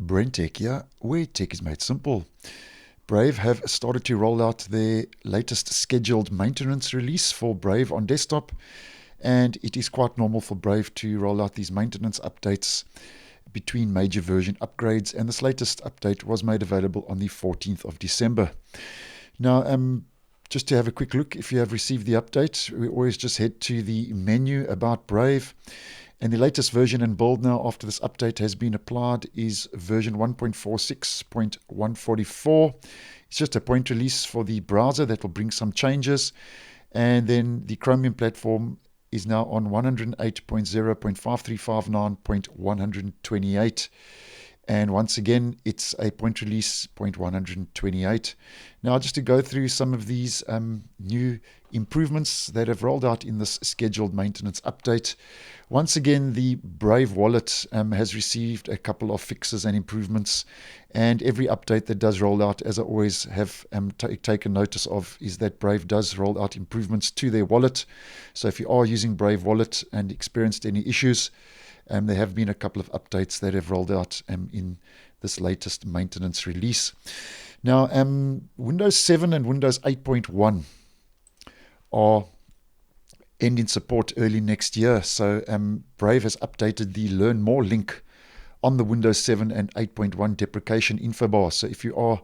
BrenTech here, where tech is made simple. Brave have started to roll out their latest scheduled maintenance release for Brave on desktop, and it is quite normal for Brave to roll out these maintenance updates between major version upgrades, and this latest update was made available on the 14th of December. Now, just to have a quick look, if you have received the update, we always just head to the menu about Brave. And the latest version and build now after this update has been applied is version 1.46.144. It's just a point release for the browser that will bring some changes. And then the Chromium platform is now on 108.0.5359.128. And once again, it's a point release 0.128. Now, just to go through some of these new improvements that have rolled out in this scheduled maintenance update. Once again, the Brave wallet has received a couple of fixes and improvements. And every update that does roll out, as I always have taken notice of, is that Brave does roll out improvements to their wallet. So if you are using Brave wallet and experienced any issues, there have been a couple of updates that have rolled out in this latest maintenance release. Now, Windows 7 and Windows 8.1 are ending support early next year. So Brave has updated the Learn More link on the Windows 7 and 8.1 deprecation info bar. So if you are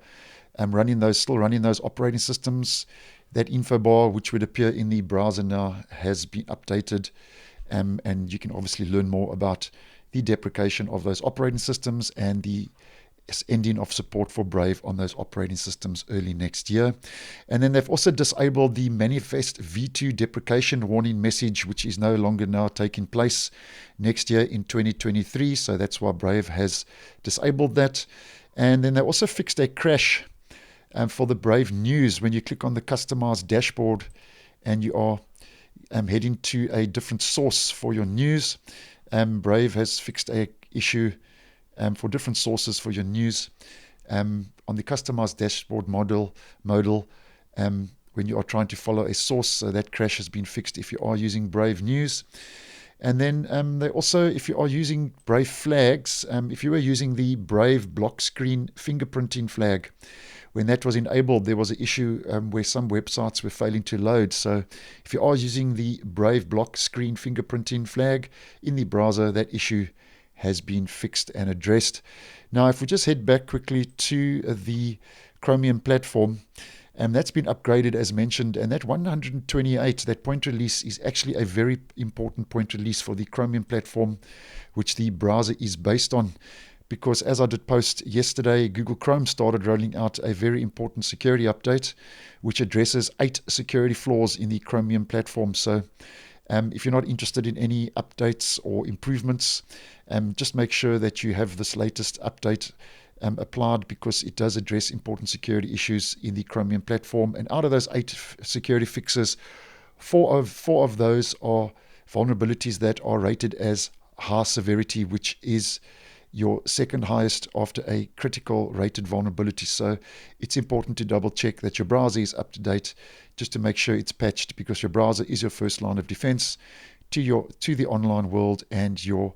still running those operating systems, that info bar, which would appear in the browser now, has been updated. And you can obviously learn more about the deprecation of those operating systems and the ending of support for Brave on those operating systems early next year. And then they've also disabled the manifest v2 deprecation warning message, which is no longer now taking place next year in 2023. So that's why Brave has disabled that. And then they also fixed a crash for the Brave news. When you click on the customized dashboard and you are heading to a different source for your news, Brave has fixed a issue for different sources for your news on the customized dashboard model when you are trying to follow a source. So that crash has been fixed if you are using Brave News. And then they also, if you are using Brave flags, if you were using the Brave block screen fingerprinting flag, when that was enabled, there was an issue where some websites were failing to load. So if you are using the Brave block screen fingerprinting flag in the browser, that issue has been fixed and addressed. Now, if we just head back quickly to the Chromium platform, that's been upgraded as mentioned, and that 128, that point release, is actually a very important point release for the Chromium platform, which the browser is based on. Because as I did post yesterday, Google Chrome started rolling out a very important security update, which addresses 8 security flaws in the Chromium platform. So if you're not interested in any updates or improvements, just make sure that you have this latest update applied, because it does address important security issues in the Chromium platform. And out of those 8 security fixes, 4 of those are vulnerabilities that are rated as high severity, which is your second highest after a critical rated vulnerability. So it's important to double check that your browser is up to date, just to make sure it's patched, because your browser is your first line of defense to the online world and your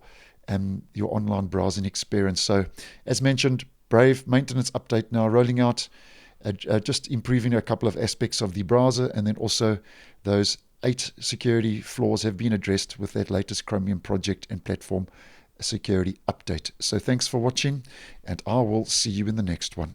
online browsing experience. So as mentioned, Brave maintenance update now rolling out, just improving a couple of aspects of the browser, and then also those 8 security flaws have been addressed with that latest Chromium project and platform security update. So thanks for watching, and I will see you in the next one.